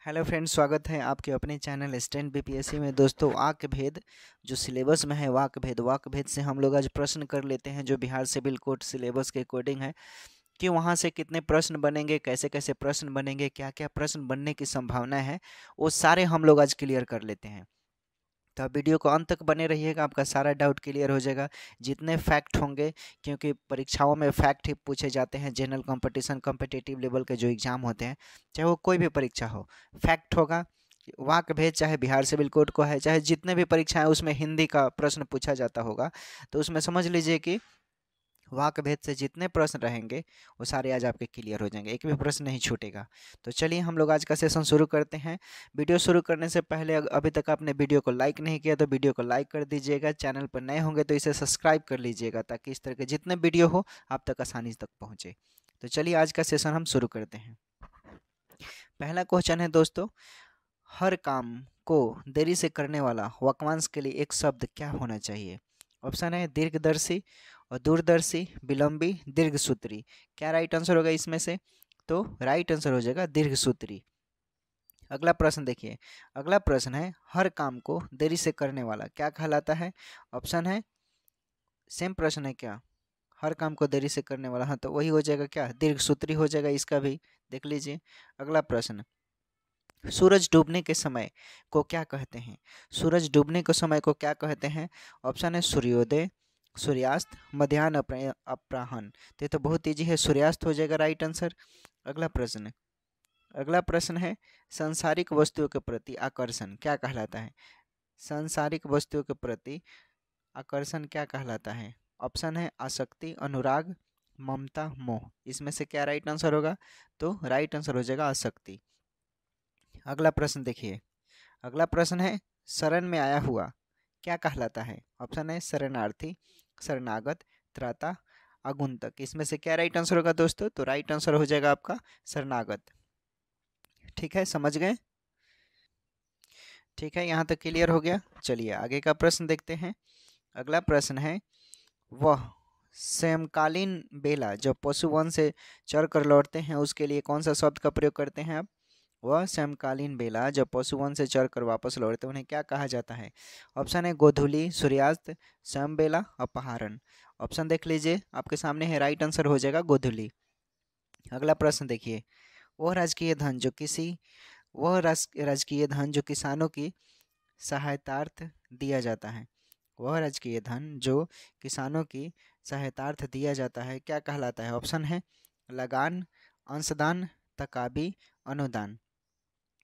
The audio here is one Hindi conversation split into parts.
हेलो फ्रेंड्स, स्वागत है आपके अपने चैनल स्टैंड बीपीएससी में। दोस्तों, वाक्य भेद जो सिलेबस में है, वाक्य भेद से हम लोग आज प्रश्न कर लेते हैं जो बिहार सिविल कोड सिलेबस के अकॉर्डिंग है कि वहाँ से कितने प्रश्न बनेंगे, कैसे कैसे प्रश्न बनेंगे, क्या क्या प्रश्न बनने की संभावना है, वो सारे हम लोग आज क्लियर कर लेते हैं। तो आप वीडियो को अंत तक बने रहिएगा, आपका सारा डाउट क्लियर हो जाएगा। जितने फैक्ट होंगे, क्योंकि परीक्षाओं में फैक्ट ही पूछे जाते हैं। जनरल कंपटीशन कॉम्पिटिटिव लेवल के जो एग्ज़ाम होते हैं, चाहे वो कोई भी परीक्षा हो, फैक्ट होगा। वाक्य भेद चाहे बिहार सिविल कोड को है, चाहे जितने भी परीक्षाएं उसमें हिंदी का प्रश्न पूछा जाता होगा, तो उसमें समझ लीजिए कि वाक्य भेद से जितने प्रश्न रहेंगे वो सारे आज आपके क्लियर हो जाएंगे, एक भी प्रश्न नहीं छूटेगा। तो चलिए हम लोग आज का सेशन शुरू करते हैं। वीडियो शुरू करने से पहले अभी तक आपने वीडियो को लाइक नहीं किया तो वीडियो को लाइक कर दीजिएगा। चैनल पर नए होंगे तो इसे सब्सक्राइब कर लीजिएगा, ताकि इस तरह के जितने वीडियो हो आप तक आसानी तक पहुँचे। तो चलिए आज का सेशन हम शुरू करते हैं। पहला क्वेश्चन है दोस्तों, हर काम को देरी से करने वाला वाक्यांश के लिए एक शब्द क्या होना चाहिए? ऑप्शन है दीर्घदर्शी और दूरदर्शी, विलंबी, दीर्घसूत्री। क्या राइट आंसर होगा इसमें से? तो राइट आंसर हो जाएगा दीर्घसूत्री। अगला प्रश्न देखिए, अगला प्रश्न है हर काम को देरी से करने वाला क्या कहलाता है? ऑप्शन है, सेम प्रश्न है क्या? हर काम को देरी से करने वाला, हाँ तो वही हो जाएगा, क्या दीर्घसूत्री हो जाएगा इसका भी। देख लीजिए अगला प्रश्न, सूरज डूबने के समय को क्या कहते हैं? सूरज डूबने के समय को क्या कहते हैं? ऑप्शन है सूर्योदय, सूर्यास्त, मध्याह्न, अपराह्न। तो ये तो बहुत ईजी है, सूर्यास्त हो जाएगा राइट आंसर। अगला प्रश्न, अगला प्रश्न है सांसारिक वस्तुओं के प्रति आकर्षण क्या कहलाता है? सांसारिक वस्तुओं के प्रति आकर्षण क्या कहलाता है? ऑप्शन है आसक्ति, अनुराग, ममता, मोह। इसमें से क्या राइट आंसर होगा? तो राइट आंसर हो जाएगा आसक्ति। अगला प्रश्न देखिए, अगला प्रश्न है शरण में आया हुआ क्या कहलाता है? ऑप्शन है शरणार्थी, शरणागत, त्राता, आगुंतक। इसमें से क्या राइट आंसर होगा दोस्तों? तो राइट आंसर हो जाएगा आपका शरणागत। ठीक है, समझ गए? ठीक है, यहाँ तक क्लियर हो गया। चलिए आगे का प्रश्न देखते हैं। अगला प्रश्न है, वह समकालीन बेला जो पशुवन से चर कर लौटते हैं उसके लिए कौन सा शब्द का प्रयोग करते हैं आप? वह समकालीन बेला जब पशुवन से चर कर वापस लौटते उन्हें क्या कहा जाता है? ऑप्शन है गोधूली, सूर्यास्त, सम बेला, अपहरण। ऑप्शन देख लीजिए आपके सामने है, राइट आंसर हो जाएगा गोधूली। अगला प्रश्न देखिए, वह राजकीय धन जो किसी वह राजकीय धन जो किसानों की सहायतार्थ दिया जाता है, वह राजकीय धन जो किसानों की सहायतार्थ दिया जाता है क्या कहलाता है? ऑप्शन है लगान, अंशदान, तकाबी, अनुदान।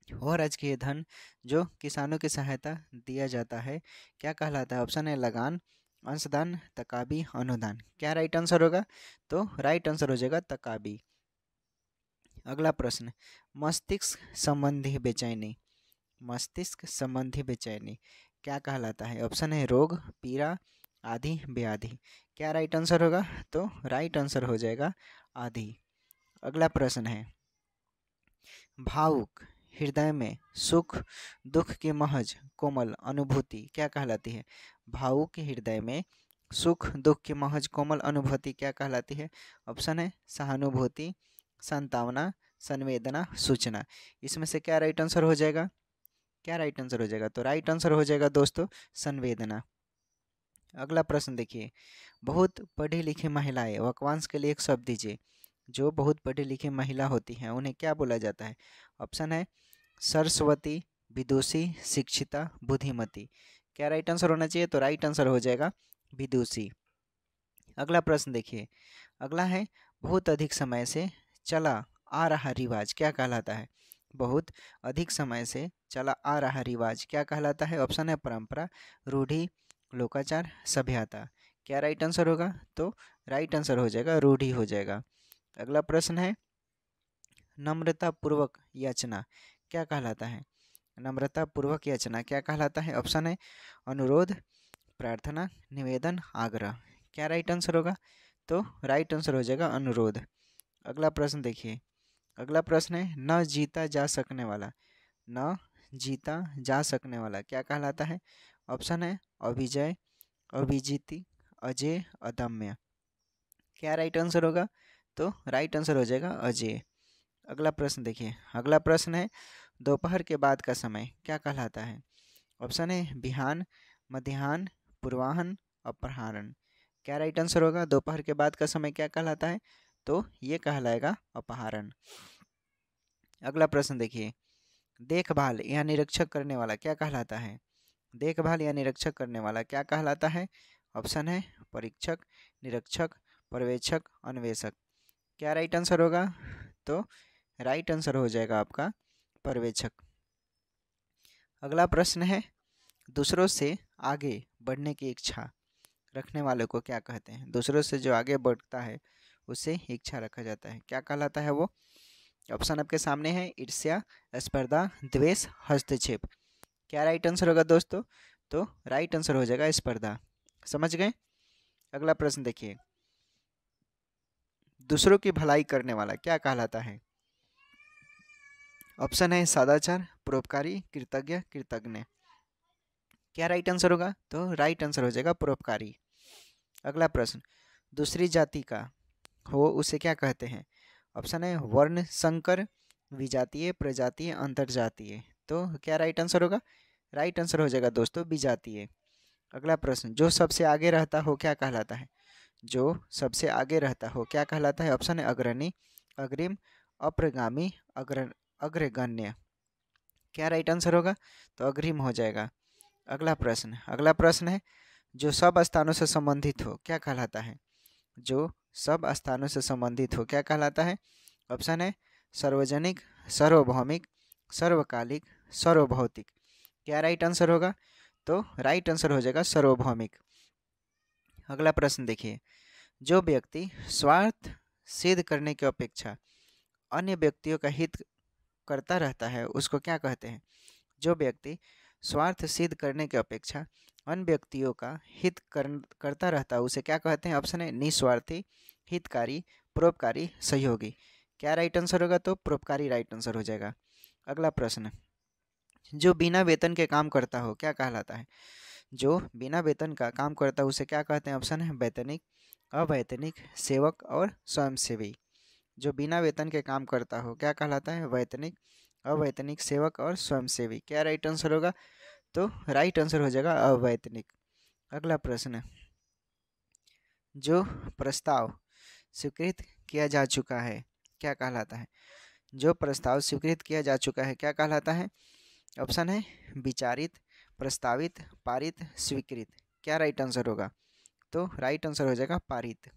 वह राजकीय धन जो किसानों की सहायता दिया जाता है क्या कहलाता है? ऑप्शन है लगान, अंशदान, तकाबी, अनुदान। क्या राइट आंसर होगा? तो राइट आंसर हो जाएगा तकाबी। अगला प्रश्न, मस्तिष्क संबंधी बेचैनी, मस्तिष्क संबंधी बेचैनी क्या कहलाता है? ऑप्शन है रोग, पीड़ा, आदि, व्याधि। क्या राइट आंसर होगा? तो राइट आंसर हो जाएगा आदि। अगला प्रश्न है, भावुक हृदय में सुख दुख की महज कोमल अनुभूति क्या कहलाती है? भावुक हृदय में सुख दुख की महज कोमल अनुभूति क्या कहलाती है? ऑप्शन है सहानुभूति, संतावना, संवेदना, सूचना। इसमें से क्या राइट आंसर हो जाएगा? क्या राइट आंसर हो जाएगा? तो राइट आंसर हो जाएगा दोस्तों संवेदना। अगला प्रश्न देखिए, बहुत पढ़ी लिखी महिलाएं वाक्यांश के लिए एक शब्द दीजिए। जो बहुत पढ़ी लिखी महिला होती हैं उन्हें क्या बोला जाता है? ऑप्शन है सरस्वती, विदुषी, शिक्षिता, बुद्धिमती। क्या राइट आंसर होना चाहिए? तो राइट आंसर हो जाएगा विदुषी। अगला प्रश्न देखिए, अगला है बहुत अधिक समय से चला आ रहा रिवाज क्या कहलाता है? बहुत अधिक समय से चला आ रहा रिवाज क्या कहलाता है? ऑप्शन है परंपरा, रूढ़ी, लोकाचार, सभ्यता। क्या राइट आंसर होगा? तो राइट आंसर हो जाएगा रूढ़ी हो जाएगा। अगला प्रश्न है नम्रता पूर्वक याचना क्या कहलाता है? नम्रता पूर्वक याचना क्या कहलाता है? ऑप्शन है अनुरोध, प्रार्थना, निवेदन, आग्रह। क्या राइट आंसर होगा? तो राइट आंसर हो जाएगा अनुरोध। अगला प्रश्न देखिए, अगला प्रश्न है न जीता जा सकने वाला, न जीता जा सकने वाला क्या कहलाता है? ऑप्शन है अभिजय, अभिजीति, अजय, अदम्य। क्या राइट आंसर होगा? तो राइट आंसर हो जाएगा अजय। अगला प्रश्न देखिए, अगला प्रश्न है दोपहर के बाद का समय क्या कहलाता है? ऑप्शन है बिहान, मध्याह्न, पूर्वाह्न, अपराह्न। क्या राइट आंसर होगा? दोपहर के बाद का समय क्या कहलाता है? तो ये कहलाएगा अपहारण। अगला प्रश्न देखिए, देखभाल या निरीक्षक करने वाला क्या कहलाता है? देखभाल या निरीक्षक करने वाला क्या कहलाता है? ऑप्शन है परीक्षक, निरीक्षक, पर्यवेक्षक, अन्वेषक। क्या राइट आंसर होगा? तो राइट आंसर हो जाएगा आपका पर्यवेक्षक। अगला प्रश्न है, दूसरों से आगे बढ़ने की इच्छा रखने वाले को क्या कहते हैं? दूसरों से जो आगे बढ़ता है उसे इच्छा रखा जाता है, क्या कहलाता है वो? ऑप्शन आपके सामने है, ईर्ष्या, स्पर्धा, द्वेष, हस्तक्षेप। क्या राइट आंसर होगा दोस्तों? तो राइट आंसर हो जाएगा स्पर्धा। समझ गए? अगला प्रश्न देखिए, दूसरों की भलाई करने वाला क्या कहलाता है? ऑप्शन है सदाचार, परोपकारी, कृतज्ञ, कृतज्ञ। क्या राइट आंसर होगा? तो राइट आंसर हो जाएगा परोपकारी। अगला प्रश्न, दूसरी जाति का हो उसे क्या कहते हैं? ऑप्शन है वर्ण संकर, विजातीय, प्रजातीय, अंतरजातीय। तो क्या राइट आंसर होगा? राइट आंसर हो जाएगा दोस्तों विजातीय। अगला प्रश्न, जो सबसे आगे रहता हो क्या कहलाता है? जो सबसे आगे रहता हो क्या कहलाता है? ऑप्शन है अग्रणी, अग्रिम, अप्रगामी, अग्रगण्य। क्या राइट आंसर होगा? तो अग्रिम हो जाएगा। अगला प्रश्न है, जो सब स्थानों से संबंधित हो क्या कहलाता है? जो सब स्थानों से संबंधित हो क्या कहलाता है? ऑप्शन है सार्वजनिक, सार्वभौमिक, सर्वकालिक, सार्वभौतिक। क्या राइट आंसर होगा? तो राइट आंसर हो जाएगा सार्वभौमिक। अगला प्रश्न देखिए, जो व्यक्ति स्वार्थ सिद्ध करने की अपेक्षा अन्य व्यक्तियों का हित करता रहता है उसको क्या कहते हैं? जो व्यक्ति स्वार्थ सिद्ध करने की अपेक्षा अन्य व्यक्तियों का हित करता रहता है उसे क्या कहते हैं? ऑप्शन है निस्वार्थी, हितकारी, परोपकारी, सहयोगी। क्या राइट आंसर होगा? तो परोपकारी राइट आंसर हो जाएगा। अगला प्रश्न, जो बिना वेतन के काम करता हो क्या कहलाता है? जो बिना वेतन का काम करता है उसे क्या कहते हैं? ऑप्शन है वैतनिक, अवैतनिक, सेवक और स्वयंसेवी। जो बिना वेतन के काम करता हो क्या कहलाता है? वैतनिक, अवैतनिक, सेवक और स्वयंसेवी। क्या राइट आंसर होगा? तो राइट आंसर हो जाएगा अवैतनिक। अगला प्रश्न, जो प्रस्ताव स्वीकृत किया जा चुका है क्या कहलाता है? जो प्रस्ताव स्वीकृत किया जा चुका है क्या कहलाता है? ऑप्शन है विचारित, प्रस्तावित, पारित, स्वीकृत। क्या राइट आंसर होगा? तो राइट आंसर हो जाएगा पारित।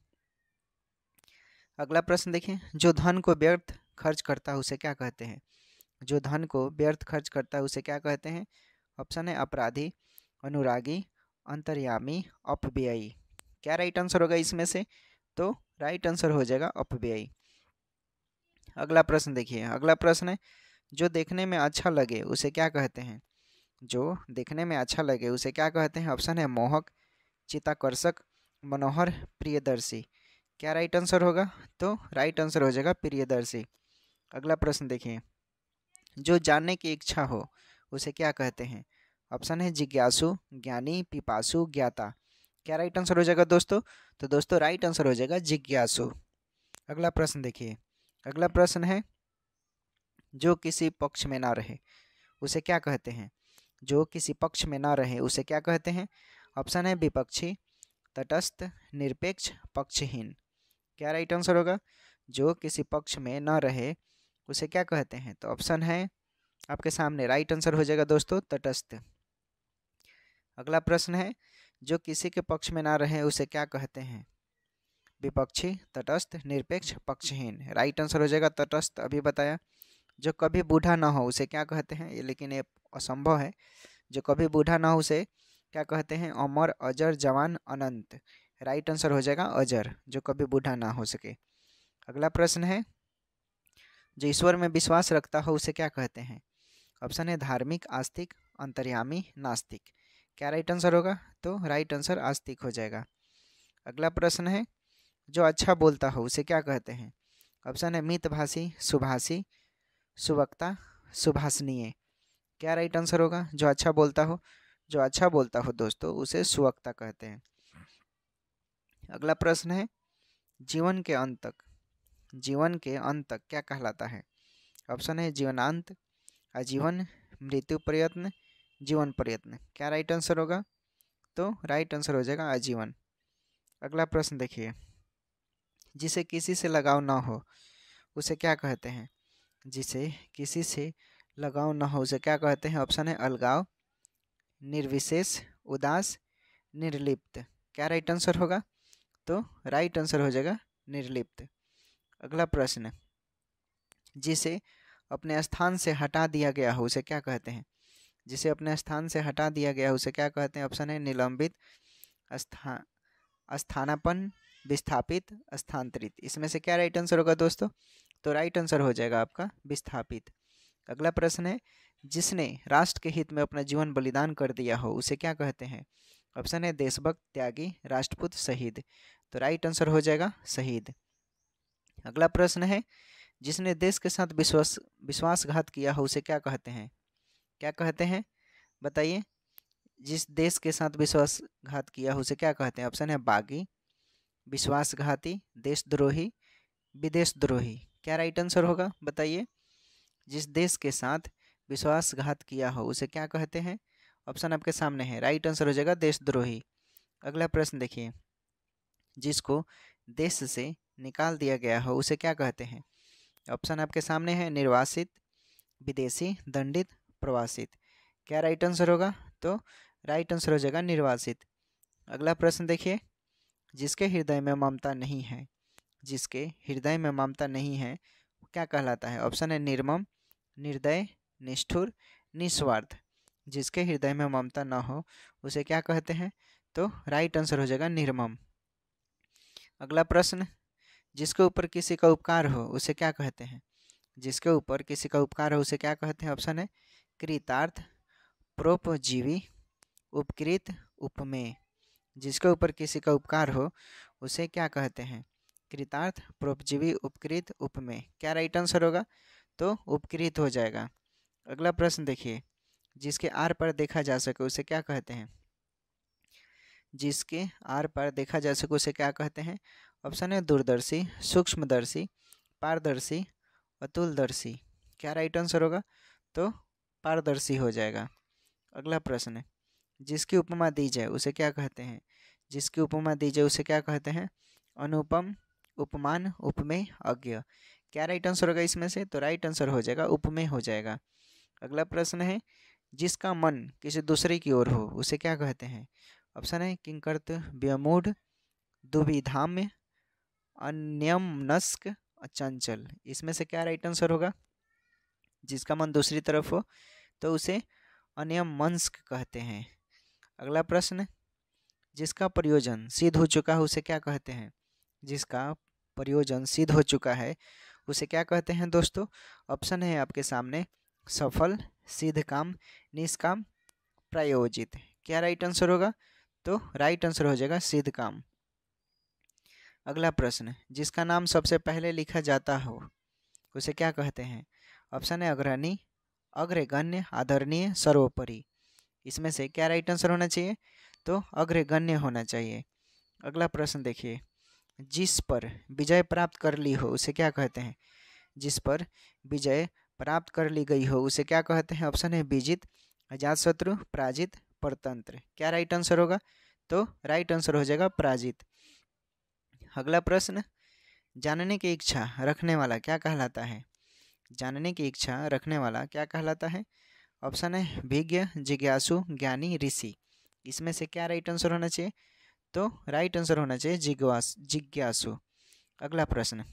अगला प्रश्न देखिए, जो धन को व्यर्थ खर्च करता है उसे क्या कहते हैं? जो धन को व्यर्थ खर्च करता है उसे क्या कहते हैं? ऑप्शन है अपराधी, अनुरागी, अंतर्यामी, अपव्ययी। क्या राइट आंसर होगा इसमें से? तो राइट आंसर हो जाएगा अपव्ययी। अगला प्रश्न देखिए, अगला प्रश्न है, जो देखने में अच्छा लगे उसे क्या कहते हैं? जो देखने में अच्छा लगे उसे क्या कहते हैं? ऑप्शन है मोहक, चित्ताकर्षक, मनोहर, प्रियदर्शी। क्या राइट आंसर होगा? तो राइट आंसर हो जाएगा प्रियदर्शी। अगला प्रश्न देखिए, जो जानने की इच्छा हो उसे क्या कहते हैं? ऑप्शन है जिज्ञासु, ज्ञानी, पिपासु, ज्ञाता। क्या राइट आंसर हो जाएगा दोस्तों? तो दोस्तों राइट आंसर हो जाएगा जिज्ञासु। अगला प्रश्न देखिए, अगला प्रश्न है, जो किसी पक्ष में ना रहे उसे क्या कहते हैं? जो किसी पक्ष में ना रहे उसे क्या कहते हैं? ऑप्शन है विपक्षी, तटस्थ, निरपेक्ष, पक्षहीन। क्या राइट आंसर होगा? जो किसी पक्ष में ना रहे उसे क्या कहते हैं? तो ऑप्शन है आपके सामने, राइट आंसर हो जाएगा दोस्तों तटस्थ। अगला प्रश्न है, जो किसी के पक्ष में ना रहे उसे क्या कहते हैं? विपक्षी, तटस्थ, निरपेक्ष, पक्षहीन। राइट आंसर हो जाएगा तटस्थ, अभी बताया। जो कभी बूढ़ा ना हो उसे क्या कहते हैं? ये लेकिन ये असंभव है। जो कभी बूढ़ा ना हो उसे क्या कहते हैं? अमर, अजर, जवान, अनंत। राइट आंसर हो जाएगा अजर, जो कभी बूढ़ा ना हो सके। अगला प्रश्न है, जो ईश्वर में विश्वास रखता हो उसे क्या कहते हैं? ऑप्शन है धार्मिक, आस्तिक, अंतर्यामी, नास्तिक। क्या राइट आंसर होगा? तो राइट आंसर आस्तिक हो जाएगा। अगला प्रश्न है, जो अच्छा बोलता हो उसे क्या कहते हैं? ऑप्शन है मितभाषी, सुभाषी, सुवक्ता, सुभाषणीय। क्या राइट आंसर होगा? जो अच्छा बोलता हो, जो अच्छा बोलता हो दोस्तों उसे सुवक्ता कहते हैं। अगला प्रश्न है, जीवन के अंत तक, जीवन के अंत तक क्या कहलाता है? ऑप्शन है जीवनांत, आजीवन, मृत्यु प्रयत्न, जीवन प्रयत्न। क्या राइट आंसर होगा? तो राइट आंसर हो जाएगा आजीवन। अगला प्रश्न देखिए, जिसे किसी से लगाव ना हो उसे क्या कहते हैं? जिसे किसी से लगाव ना हो उसे क्या कहते हैं? ऑप्शन है अलगाव, निर्विशेष, उदास, निर्लिप्त। क्या राइट आंसर होगा? तो राइट आंसर हो जाएगा निर्लिप्त। अगला प्रश्न, जिसे अपने स्थान से हटा दिया गया हो उसे क्या कहते हैं? जिसे अपने स्थान से हटा दिया गया हो उसे क्या कहते हैं? ऑप्शन है निलंबित, स्थान स्थानापन्न, विस्थापित, स्थानांतरित। इसमें से क्या राइट आंसर होगा दोस्तों? तो राइट आंसर हो जाएगा आपका विस्थापित। अगला प्रश्न है, जिसने राष्ट्र के हित में अपना जीवन बलिदान कर दिया हो उसे क्या कहते हैं? ऑप्शन है देशभक्त, त्यागी, राष्ट्रपुत्र, शहीद। तो राइट आंसर हो जाएगा शहीद। अगला प्रश्न है, जिसने देश के साथ विश्वासघात किया हो उसे क्या कहते हैं? क्या कहते हैं बताइए? जिस देश के साथ विश्वासघात किया हो उसे क्या कहते हैं? ऑप्शन है बागी, विश्वासघाती, देशद्रोही, विदेशद्रोही। क्या राइट आंसर होगा बताइए? जिस देश के साथ विश्वासघात किया हो उसे क्या कहते हैं? ऑप्शन आपके सामने है, राइट आंसर हो जाएगा देशद्रोही। अगला प्रश्न देखिए, जिसको देश से निकाल दिया गया हो उसे क्या कहते हैं? ऑप्शन आपके सामने है, निर्वासित, विदेशी, दंडित, प्रवासित। क्या राइट आंसर होगा? तो राइट आंसर हो जाएगा निर्वासित। अगला प्रश्न देखिए, जिसके हृदय में ममता नहीं है, जिसके हृदय में ममता नहीं है वो क्या कहलाता है? ऑप्शन है निर्मम, निर्दय, निष्ठुर, निस्वार्थ। जिसके हृदय में ममता ना हो उसे क्या कहते हैं? तो राइट आंसर हो जाएगा निर्मम। अगला प्रश्न, जिसके ऊपर किसी का उपकार हो उसे क्या कहते हैं? जिसके ऊपर किसी का उपकार हो उसे क्या कहते हैं? ऑप्शन है कृतार्थ, परोपजीवी, उपकृत, उपमेय। जिसके ऊपर किसी का उपकार हो उसे क्या कहते हैं? कृतार्थ, परोपजीवी, उपकृत, उपमेय। क्या राइट आंसर होगा? तो उपकृत हो जाएगा। अगला प्रश्न देखिए, जिसके आर पर देखा जा सके उसे क्या कहते हैं? जिसके आर पर देखा जा सके उसे क्या कहते हैं? ऑप्शन है दूरदर्शी, सूक्ष्मदर्शी, पारदर्शी, अतुलदर्शी। क्या राइट आंसर होगा? तो पारदर्शी हो जाएगा। अगला प्रश्न, जिसकी उपमा दी जाए उसे क्या कहते हैं? जिसकी उपमा दी जाए उसे क्या कहते हैं? अनुपम, उपमान, उपमेय, अज्ञ। क्या राइट आंसर होगा इसमें से? तो राइट आंसर हो जाएगा उपमेय हो जाएगा। अगला प्रश्न है, जिसका मन किसी दूसरे की ओर हो उसे क्या कहते हैं? ऑप्शन है किंकर्त, व्यमूढ़, दुविधाम्य, अन्यमनस्क, चंचल। इसमें से क्या राइट आंसर होगा? जिसका मन दूसरी तरफ हो तो उसे अन्यमनस्क कहते हैं। अगला प्रश्न, जिसका प्रयोजन सिद्ध हो चुका है उसे क्या कहते हैं? जिसका प्रयोजन सिद्ध हो चुका है उसे क्या कहते हैं दोस्तों? ऑप्शन है आपके सामने, सफल, सिद्ध काम, निष्काम, प्रायोजित। क्या राइट आंसर होगा? तो राइट आंसर हो जाएगा सिद्ध काम। अगला प्रश्न, जिसका नाम सबसे पहले लिखा जाता हो उसे क्या कहते हैं? ऑप्शन है अग्रणी, अग्रगण्य, आदरणीय, सर्वोपरि। इसमें से क्या राइट आंसर होना चाहिए? तो अग्रगण्य होना चाहिए। अगला प्रश्न देखिए, जिस पर विजय प्राप्त कर ली हो उसे क्या कहते हैं? जिस पर विजय प्राप्त कर ली गई हो उसे क्या कहते हैं? ऑप्शन है विजित, अजातशत्रु, पराजित, परतंत्र। क्या राइट आंसर होगा? तो राइट आंसर हो जाएगा पराजित। अगला प्रश्न, जानने की इच्छा रखने वाला क्या कहलाता है? जानने की इच्छा रखने वाला क्या कहलाता है? ऑप्शन है विज्ञ, जिज्ञासु, ज्ञानी, ऋषि। इसमें से क्या राइट आंसर होना चाहिए? तो राइट आंसर होना चाहिए जिज्ञासु। अगला प्रश्न,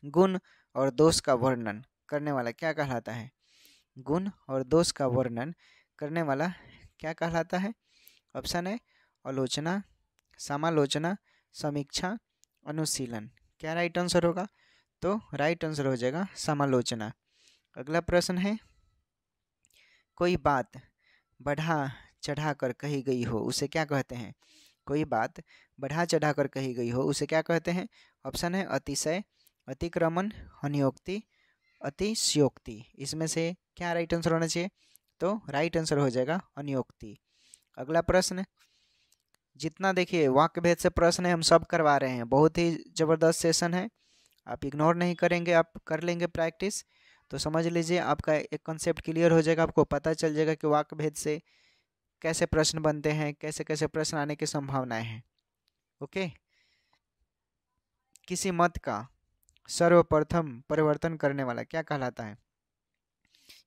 गुण और दोष का वर्णन करने वाला क्या कहलाता है? गुण और दोष का वर्णन करने वाला क्या कहलाता है? ऑप्शन है आलोचना, समालोचना, समीक्षा, अनुशीलन। क्या राइट आंसर होगा? तो राइट आंसर हो जाएगा समालोचना। अगला प्रश्न है, कोई बात बढ़ा चढ़ा कर कही गई हो उसे क्या कहते हैं? कोई बात बढ़ा चढ़ा कर कही गई हो उसे क्या कहते हैं? ऑप्शन है अतिशय, अतिक्रमण, अनियोक्ति, अतिशयोक्ति। इसमें से क्या राइट आंसर होना चाहिए? तो राइट आंसर हो जाएगा अनियोक्ति। अगला प्रश्न, जितना देखिए वाक्य भेद से प्रश्न है हम सब करवा रहे हैं, बहुत ही ज़बरदस्त सेशन है, आप इग्नोर नहीं करेंगे, आप कर लेंगे प्रैक्टिस तो समझ लीजिए आपका एक कॉन्सेप्ट क्लियर हो जाएगा, आपको पता चल जाएगा कि वाक्य भेद से कैसे प्रश्न बनते हैं, कैसे कैसे प्रश्न आने की संभावनाएं हैं। ओके। किसी मत का सर्वप्रथम परिवर्तन करने वाला क्या कहलाता है?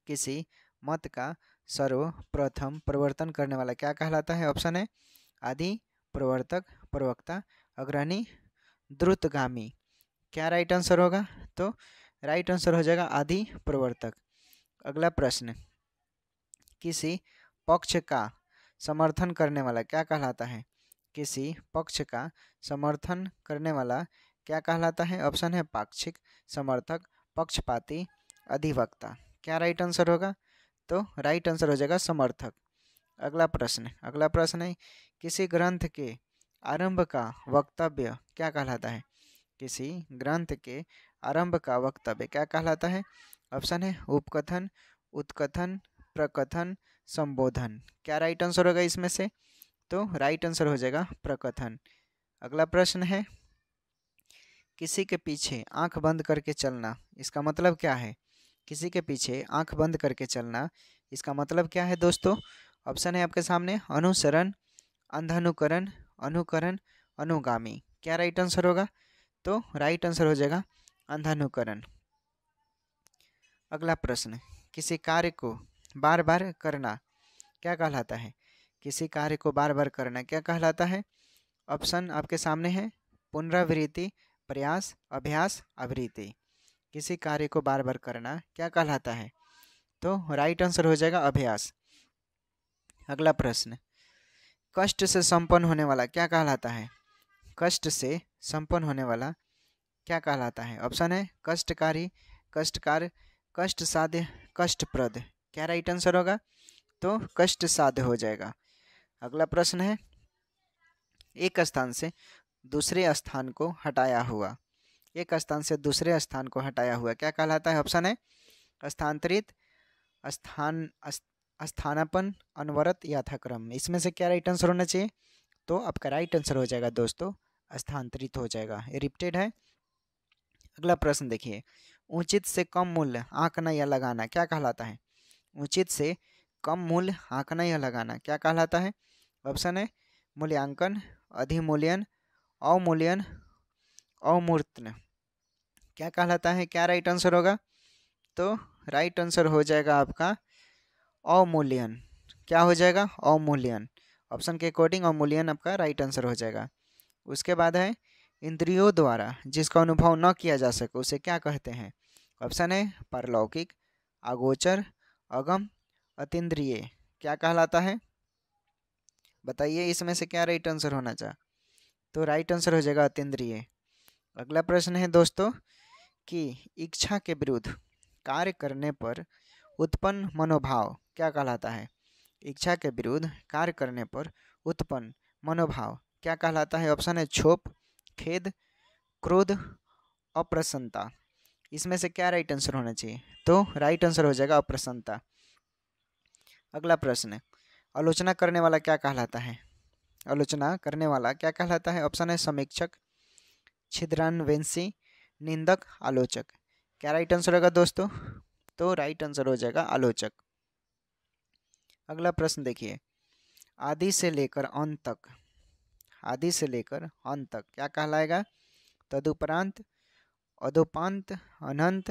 किसी मत का सर्वप्रथम परिवर्तन करने वाला क्या कहलाता है? ऑप्शन है आदि, प्रवर्तक, प्रवक्ता, अग्रणी, द्रुतगामी। क्या राइट आंसर होगा? तो राइट आंसर हो जाएगा आदि प्रवर्तक। अगला प्रश्न, किसी पक्ष का समर्थन करने वाला क्या कहलाता है? किसी पक्ष का समर्थन करने वाला क्या कहलाता है? ऑप्शन है पाक्षिक, समर्थक, पक्षपाती, अधिवक्ता। क्या राइट आंसर होगा? तो राइट आंसर हो जाएगा समर्थक। अगला प्रश्न है किसी ग्रंथ के आरंभ का वक्तव्य क्या कहलाता है? किसी ग्रंथ के आरंभ का वक्तव्य क्या कहलाता है? ऑप्शन है उपकथन, उत्कथन, प्रकथन, संबोधन। क्या राइट आंसर होगा इसमें से? तो राइट आंसर हो जाएगा प्रकथन। अगला प्रश्न है किसी के पीछे आंख बंद करके चलना, इसका मतलब क्या है? किसी के पीछे आंख बंद करके चलना, इसका मतलब क्या है दोस्तों? ऑप्शन है आपके सामने अनुसरण, अंधानुकरण, अनुकरण, अनुगामी। क्या राइट आंसर होगा? तो राइट आंसर हो जाएगा अंधानुकरण। अगला प्रश्न, किसी कार्य को बार बार करना क्या कहलाता है? किसी कार्य को बार बार करना क्या कहलाता है? ऑप्शन आपके सामने है पुनरावृत्ति, प्रयास, अभ्यास, आवृत्ति। किसी कार्य को बार बार करना क्या कहलाता है? तो राइट आंसर हो जाएगा अभ्यास। अगला प्रश्न, कष्ट से संपन्न होने वाला क्या कहलाता है? कष्ट से संपन्न होने वाला क्या कहलाता है? ऑप्शन है कष्टकारी, कष्टकार, कष्ट साध्य, कष्टप्रद। क्या राइट आंसर होगा? तो कष्ट साध्य हो जाएगा। अगला प्रश्न है एक स्थान से दूसरे स्थान को हटाया हुआ, एक स्थान से दूसरे स्थान को हटाया हुआ क्या कहलाता है? ऑप्शन है स्थानांतरित, स्थान स्थानापन्न, अनवरत, यथाक्रम। इसमें से क्या राइट आंसर होना चाहिए? तो आपका राइट आंसर हो जाएगा दोस्तों स्थानांतरित हो जाएगा, रिपीटेड है। अगला प्रश्न देखिए, उचित से कम मूल्य आंकना या लगाना क्या कहलाता है? उचित से कम मूल्य आंकना या लगाना क्या कहलाता है? ऑप्शन है मूल्यांकन, अधिमूल्यन, अवमूल्यन, अवमूर्तन। क्या कहलाता है? क्या राइट आंसर होगा? तो राइट आंसर हो जाएगा आपका अवमूल्यन। क्या हो जाएगा? अवमूल्यन। ऑप्शन के अकॉर्डिंग अवमूल्यन आपका राइट आंसर हो जाएगा। उसके बाद है इंद्रियों द्वारा जिसका अनुभव न किया जा सके उसे क्या कहते हैं? ऑप्शन है पारलौकिक, अगोचर, अगम, अतीन्द्रिय। क्या कहलाता है? बताइए इसमें से क्या राइट आंसर होना चाहिए? तो राइट आंसर हो जाएगा अतीन्द्रिय। अगला प्रश्न है दोस्तों कि इच्छा के विरुद्ध कार्य करने पर उत्पन्न मनोभाव क्या कहलाता है? इच्छा के विरुद्ध कार्य करने पर उत्पन्न मनोभाव क्या कहलाता है? ऑप्शन है क्षोभ, खेद, क्रोध, अप्रसन्नता। इसमें से क्या राइट आंसर होना चाहिए? तो राइट आंसर हो जाएगा अप्रसन्नता। अगला प्रश्न, आलोचना करने वाला क्या कहलाता है? आलोचना करने वाला क्या कहलाता है? ऑप्शन है समीक्षक, छिद्रान्वेषी, निंदक, आलोचक। क्या राइट आंसर होगा दोस्तों? तो राइट आंसर हो जाएगा आलोचक। अगला प्रश्न देखिए, आदि से लेकर अंत तक, आदि से लेकर अंत तक क्या कहलाएगा? तदुपरांत, अदोपांत, अनंत,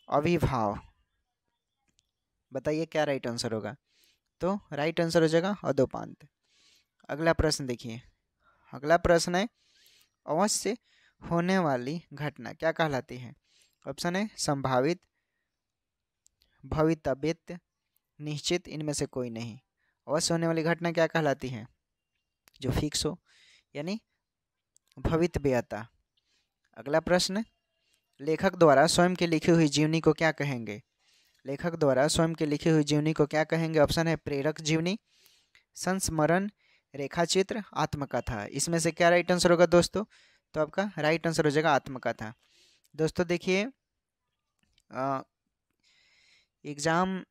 अविभाव। बताइए क्या राइट आंसर होगा? तो राइट आंसर हो जाएगा अदोपांत। अगला प्रश्न देखिए, अगला प्रश्न है अवश्य होने वाली घटना क्या कहलाती है? ऑप्शन है संभावित, भवितव्य, निश्चित, इनमें से कोई नहीं। अवश्य होने वाली घटना क्या कहलाती है? जो फिक्स हो, यानी भवितव्यता। अगला प्रश्न, लेखक द्वारा स्वयं की लिखी हुई जीवनी को क्या कहेंगे? लेखक द्वारा स्वयं की लिखी हुई जीवनी को क्या कहेंगे? ऑप्शन है प्रेरक जीवनी, संस्मरण, रेखाचित्र, आत्मकथा। इसमें से क्या राइट आंसर होगा दोस्तों? तो आपका राइट आंसर हो जाएगा आत्मकथा। दोस्तों देखिए, एग्ज़ाम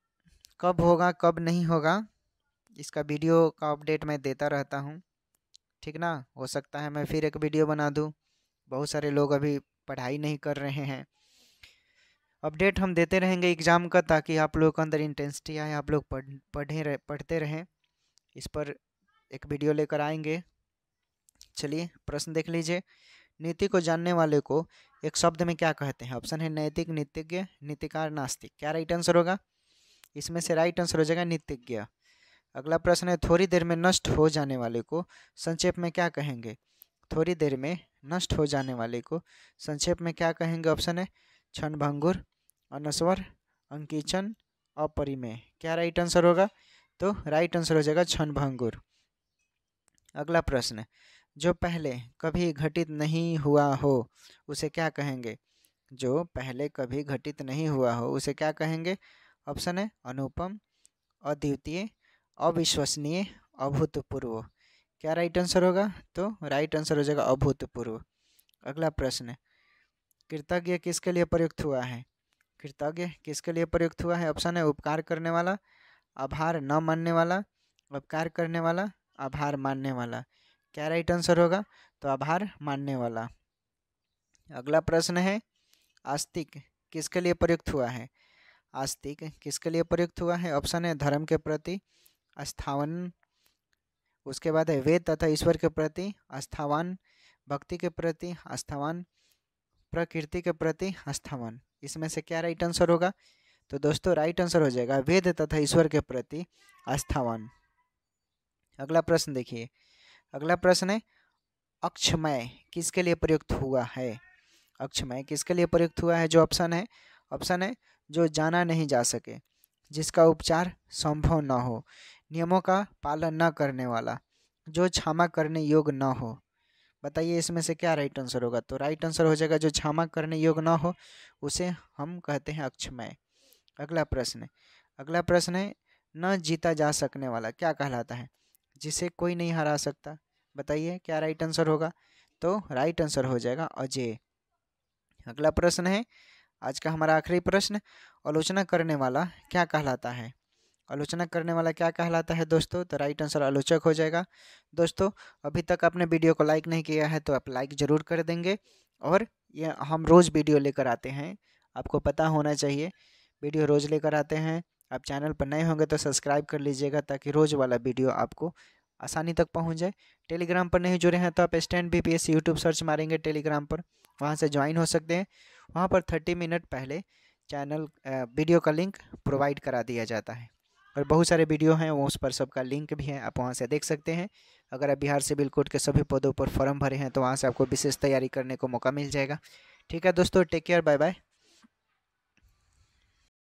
कब होगा कब नहीं होगा इसका वीडियो का अपडेट मैं देता रहता हूँ, ठीक ना। हो सकता है मैं फिर एक वीडियो बना दूँ। बहुत सारे लोग अभी पढ़ाई नहीं कर रहे हैं, अपडेट हम देते रहेंगे एग्ज़ाम का, ताकि आप लोगों के अंदर इंटेंसिटी आए, आप लोग पढ़ते रहें। इस पर एक वीडियो लेकर आएंगे। चलिए प्रश्न देख लीजिए। नीति को जानने वाले को एक शब्द में क्या कहते हैं? ऑप्शन है नैतिक, नीतिज्ञ, नीतिकार, नास्तिक। क्या राइट आंसर होगा? इसमें से राइट आंसर हो जाएगा नीतिज्ञ। अगला प्रश्न है थोड़ी देर में नष्ट हो जाने वाले को संक्षेप में क्या कहेंगे? थोड़ी देर में नष्ट हो जाने वाले को संक्षेप में क्या कहेंगे? ऑप्शन है क्षणभंगुर, अनस्वर, अंकिचन, अपरिमेय। क्या राइट आंसर होगा? तो राइट आंसर हो जाएगा क्षणभंगुर। अगला प्रश्न, जो पहले कभी घटित नहीं हुआ हो उसे क्या कहेंगे? जो पहले कभी घटित नहीं हुआ हो उसे क्या कहेंगे? ऑप्शन है अनुपम, अद्वितीय, अविश्वसनीय, अभूतपूर्व। क्या राइट आंसर होगा? तो राइट आंसर हो जाएगा अभूतपूर्व। अगला प्रश्न, कृतज्ञ किसके लिए प्रयुक्त हुआ है? कृतज्ञ किसके लिए प्रयुक्त हुआ है? ऑप्शन है उपकार करने वाला, आभार न मानने वाला, उपकार करने वाला, आभार मानने वाला। क्या राइट आंसर होगा? तो आभार मानने वाला। अगला प्रश्न है आस्तिक किसके लिए प्रयुक्त हुआ है? आस्तिक किसके लिए प्रयुक्त हुआ है? ऑप्शन है धर्म के प्रति आस्थावान, उसके बाद है वेद तथा ईश्वर के प्रति आस्थावान, भक्ति के प्रति आस्थावान, प्रकृति के प्रति आस्थावान। इसमें से क्या राइट आंसर होगा? तो दोस्तों राइट आंसर हो जाएगा वेद तथा ईश्वर के प्रति आस्थावान। अगला प्रश्न देखिए। अगला प्रश्न है अक्षमय किसके लिए प्रयुक्त हुआ है? अक्षमय किसके लिए प्रयुक्त हुआ है? जो ऑप्शन है जो जाना नहीं जा सके, जिसका उपचार संभव न हो, नियमों का पालन न करने वाला, जो क्षमा करने योग्य न हो। बताइए इसमें से क्या राइट आंसर होगा? तो राइट आंसर हो जाएगा जो क्षमा करने योग्य न हो उसे हम कहते हैं अक्षमय। अगला प्रश्न है न जीता जा सकने वाला क्या कहलाता है? जिसे कोई नहीं हरा सकता। बताइए क्या राइट आंसर होगा? तो राइट आंसर हो जाएगा अजय। अगला प्रश्न है आज का हमारा आखिरी प्रश्न, आलोचना करने वाला क्या कहलाता है? आलोचना करने वाला क्या कहलाता है दोस्तों? तो राइट आंसर आलोचक हो जाएगा। दोस्तों अभी तक आपने वीडियो को लाइक नहीं किया है तो आप लाइक ज़रूर कर देंगे, और ये हम रोज़ वीडियो लेकर आते हैं, आपको पता होना चाहिए वीडियो रोज़ लेकर आते हैं। आप चैनल पर नए होंगे तो सब्सक्राइब कर लीजिएगा ताकि रोज़ वाला वीडियो आपको आसानी तक पहुंच जाए। टेलीग्राम पर नहीं जुड़े हैं तो आप स्टैंड BPSC यूट्यूब सर्च मारेंगे टेलीग्राम पर, वहां से ज्वाइन हो सकते हैं। वहां पर 30 मिनट पहले चैनल वीडियो का लिंक प्रोवाइड करा दिया जाता है, और बहुत सारे वीडियो हैं वो उस पर सबका लिंक भी है, आप वहां से देख सकते हैं। अगर आप बिहार सिविल कोड के सभी पदों पर फॉर्म भरे हैं तो वहां से आपको विशेष तैयारी करने को मौका मिल जाएगा। ठीक है दोस्तों, टेक केयर, बाय बाय।